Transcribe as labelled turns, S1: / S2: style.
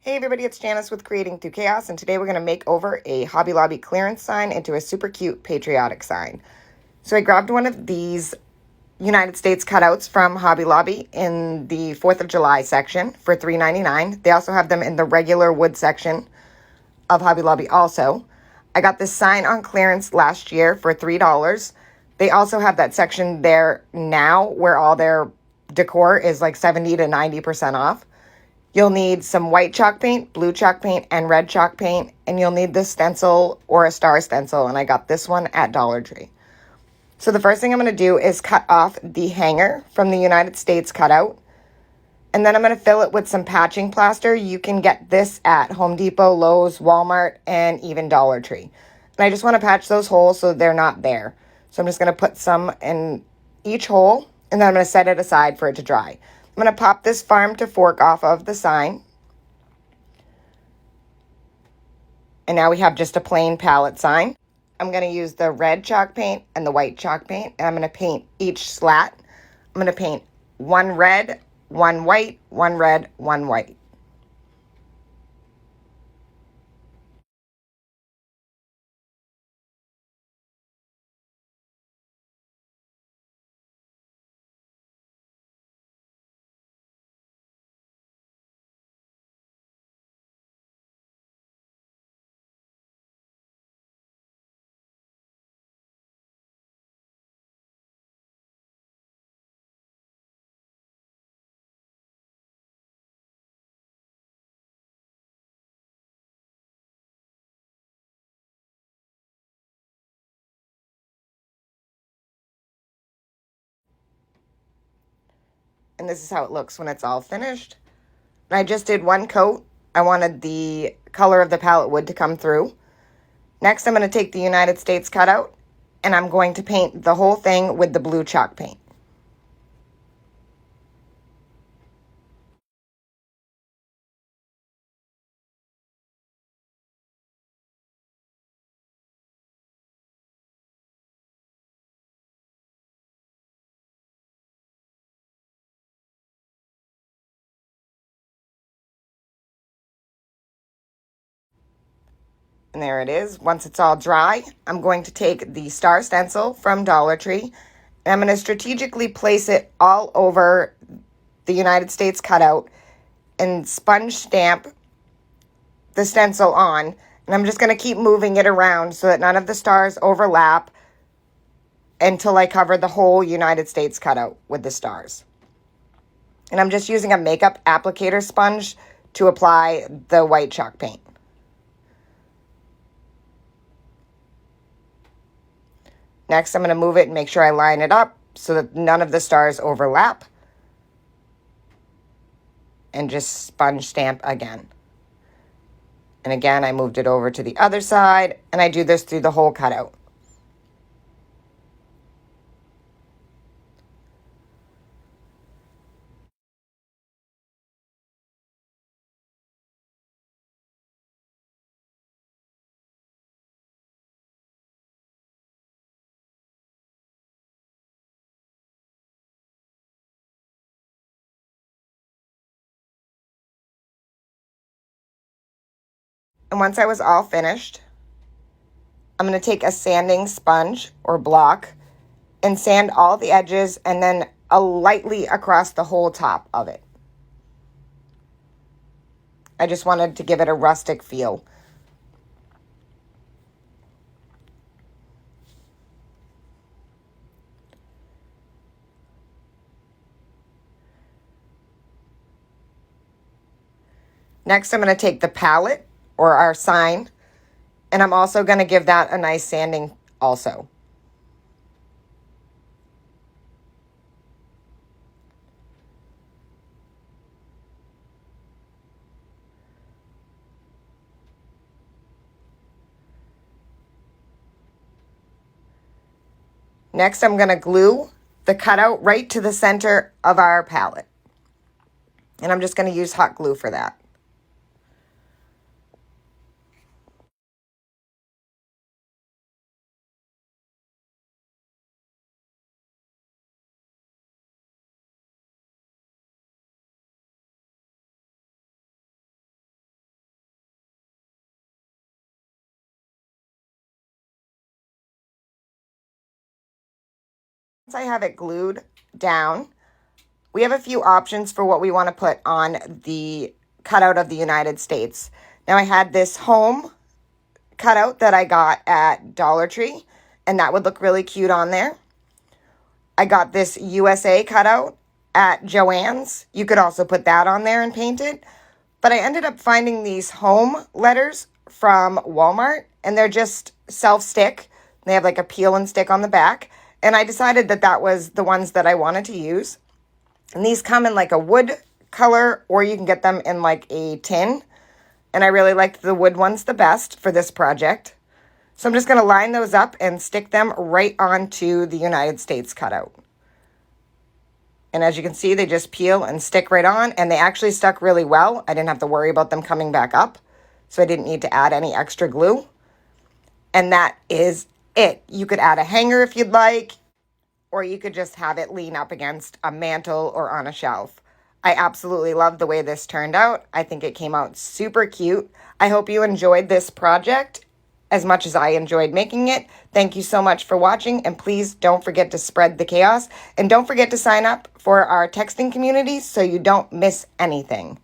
S1: Hey everybody, it's Janice with Creating Through Chaos, and today we're going to make over a Hobby Lobby clearance sign into a super cute patriotic sign. So I grabbed one of these United States cutouts from Hobby Lobby in the 4th of July section for $3.99. They also have them in the regular wood section of Hobby Lobby also. I got this sign on clearance last year for $3. They also have that section there now where all their decor is like 70 to 90% off. You'll need some white chalk paint, blue chalk paint, and red chalk paint, and you'll need this stencil or a star stencil, and I got this one at Dollar Tree. So the first thing I'm going to do is cut off the hanger from the United States cutout, and then I'm going to fill it with some patching plaster. You can get this at Home Depot, Lowe's, Walmart, and even Dollar Tree. And I just want to patch those holes so they're not there. So I'm just going to put some in each hole, and then I'm going to set it aside for it to dry. I'm going to pop this farm to fork off of the sign. And now we have just a plain pallet sign. I'm going to use the red chalk paint and the white chalk paint. And I'm going to paint each slat. I'm going to paint one red, one white, one red, one white. And this is how it looks when it's all finished. And I just did one coat. I wanted the color of the pallet wood to come through. Next, I'm going to take the United States cutout, and I'm going to paint the whole thing with the blue chalk paint. And there it is. Once it's all dry, I'm going to take the star stencil from Dollar Tree, and I'm going to strategically place it all over the United States cutout and sponge stamp the stencil on. And I'm just going to keep moving it around so that none of the stars overlap until I cover the whole United States cutout with the stars. And I'm just using a makeup applicator sponge to apply the white chalk paint. Next, I'm going to move it and make sure I line it up so that none of the stars overlap. And just sponge stamp again. And again, I moved it over to the other side, and I do this through the whole cutout. And once I was all finished, I'm going to take a sanding sponge or block and sand all the edges and then lightly across the whole top of it. I just wanted to give it a rustic feel. Next, I'm going to take the palette or our sign, and I'm also going to give that a nice sanding also. Next, I'm going to glue the cutout right to the center of our palette. And I'm just going to use hot glue for that. Once I have it glued down, we have a few options for what we want to put on the cutout of the United States. Now I had this home cutout that I got at Dollar Tree, and that would look really cute on there. I got this USA cutout at Joann's. You could also put that on there and paint it. But I ended up finding these home letters from Walmart, and they're just self-stick. They have like a peel and stick on the back. And I decided that that was the ones that I wanted to use. And these come in like a wood color, or you can get them in like a tin. And I really liked the wood ones the best for this project. So I'm just going to line those up and stick them right onto the United States cutout. And as you can see, they just peel and stick right on, and they actually stuck really well. I didn't have to worry about them coming back up, so I didn't need to add any extra glue. And that is it. You could add a hanger if you'd like, or you could just have it lean up against a mantle or on a shelf. I absolutely love the way this turned out. I think it came out super cute. I hope you enjoyed this project as much as I enjoyed making it. Thank you so much for watching, and please don't forget to spread the chaos, and don't forget to sign up for our texting community so you don't miss anything.